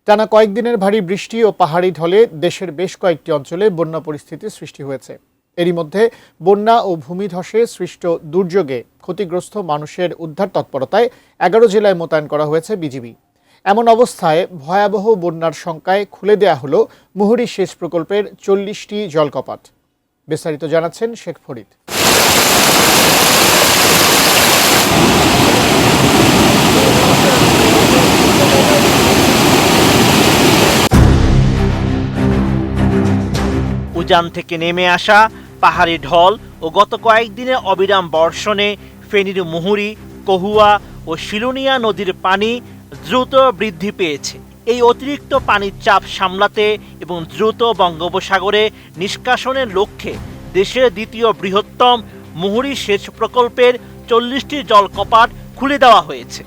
টানা কয়েকদিনের ভারী বৃষ্টি ও পাহাড়ি ঢলে দেশের বেশ কয়েকটি অঞ্চলে বন্যা পরিস্থিতির সৃষ্টি হয়েছে। এরই মধ্যে বন্যা ও ভূমিধসে সৃষ্ট দুর্যোগে ক্ষতিগ্রস্ত মানুষের উদ্ধার তৎপরতায় 11 জেলায় মোতায়েন করা হয়েছে বিজিবি। এমন অবস্থায় ভয়াবহ বন্যার শঙ্কায় খুলে দেয়া হলো মুহুরী সেচ প্রকল্পের 40টি জলকপাট। বিস্তারিত জানাচ্ছেন শেখ ফরিদ। উজান থেকে নেমে আসা পাহাড়ি ঢল ও গত কয়েকদিনের অবিরাম বর্ষণে ফেনীর মুহুরী, কহুয়া ও শিলুনিয়া নদীর পানি দ্রুত বৃদ্ধি পেয়েছে। এই অতিরিক্ত পানির চাপ সামলাতে এবং দ্রুত বঙ্গোপসাগরে নিষ্কাশনের লক্ষ্যে দেশের দ্বিতীয় বৃহত্তম মুহুরী সেচ প্রকল্পের 40টি জলকপাট খুলে দেওয়া হয়েছে।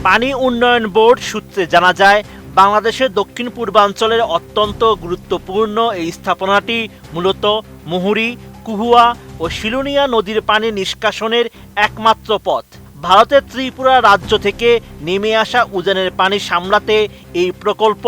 পানি উন্নয়ন বোর্ড সূত্রে জানা যায়, বাংলাদেশের দক্ষিণ পূর্বাঞ্চলের অত্যন্ত গুরুত্বপূর্ণ এই স্থাপনাটি মূলত মুহুরী, কহুয়া ও শিলুনিয়া নদীর পানি নিষ্কাশনের একমাত্র পথ। ভারতের ত্রিপুরা রাজ্য থেকে নেমে আসা উজানের পানি সামলাতে এই প্রকল্প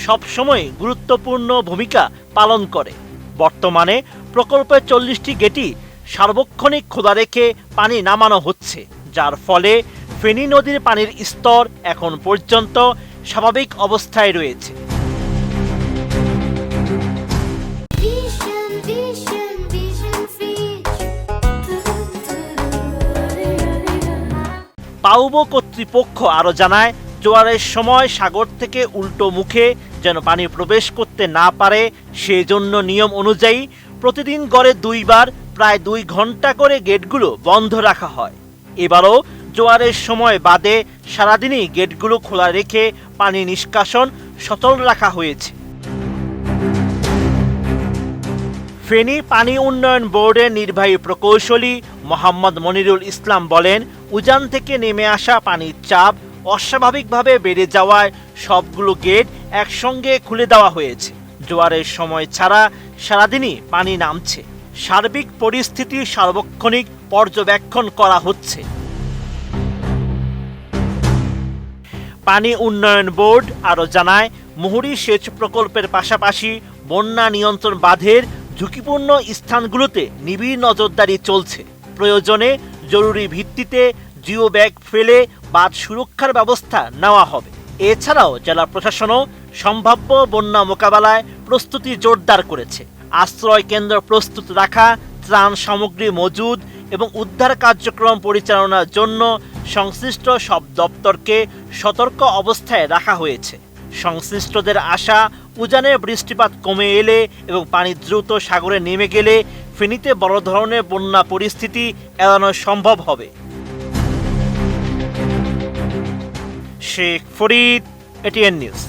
সবসময় গুরুত্বপূর্ণ ভূমিকা পালন করে। বর্তমানে প্রকল্পের 40টি গেটই সার্বক্ষণিক খোলা রেখে পানি নামানো হচ্ছে, যার ফলে ফেনী নদীর পানির স্তর এখন পর্যন্ত স্বাভাবিক অবস্থায় রয়েছে। পাউবো কর্তৃপক্ষ আরও জানায়, জোয়ারের সময় সাগর থেকে উল্টো মুখে যেন পানি প্রবেশ করতে না পারে সেজন্য নিয়ম অনুযায়ী প্রতিদিন গড়ে 2 বার প্রায় 2 ঘন্টা করে গেটগুলো বন্ধ রাখা হয়। এবারও জোয়ারের সময় বাদে সারাদিনই গেটগুলো খোলা রেখে পানি নিষ্কাশন সচল রাখা হয়েছে। ফেনী পানি উন্নয়ন বোর্ডের নির্বাহী প্রকৌশলী মোহাম্মদ মনিরুল ইসলাম বলেন, উজান থেকে নেমে আসা পানির চাপ অস্বাভাবিকভাবে বেড়ে যাওয়ায় সবগুলো গেট একসঙ্গে খুলে দেওয়া হয়েছে। জোয়ারের সময় ছাড়া সারাদিনই পানি নামছে। সার্বিক পরিস্থিতি সার্বক্ষণিক পর্যবেক্ষণ করা হচ্ছে। পানি উন্নয়ন বোর্ড আরও জানায়, মুহুরী সেচ প্রকল্পের পাশাপাশি বন্যা নিয়ন্ত্রণ বাঁধের ঝুঁকিপূর্ণ স্থানগুলোতে নিবিড় নজরদারি চলছে। প্রয়োজনে জরুরি ভিত্তিতে জিও ব্যাগ ফেলে বাঁধ সুরক্ষার ব্যবস্থা নেওয়া হবে। এছাড়াও জেলা প্রশাসনও সম্ভাব্য বন্যা মোকাবেলায় প্রস্তুতি জোরদার করেছে। আশ্রয় কেন্দ্র প্রস্তুত রাখা, ত্রাণ সামগ্রী মজুদ এবং উদ্ধার কার্যক্রম পরিচালনার জন্য সংশ্লিষ্ট সব দপ্তরকে সতর্ক অবস্থায় রাখা হয়েছে। সংশ্লিষ্টদের আশা, উজানে বৃষ্টিপাত কমে এলে এবং পানি দ্রুত সাগরে নেমে গেলে ফেনীতে বড় ধরনের বন্যা পরিস্থিতি এড়ানো সম্ভব হবে। Sheikh Farid, ATN news.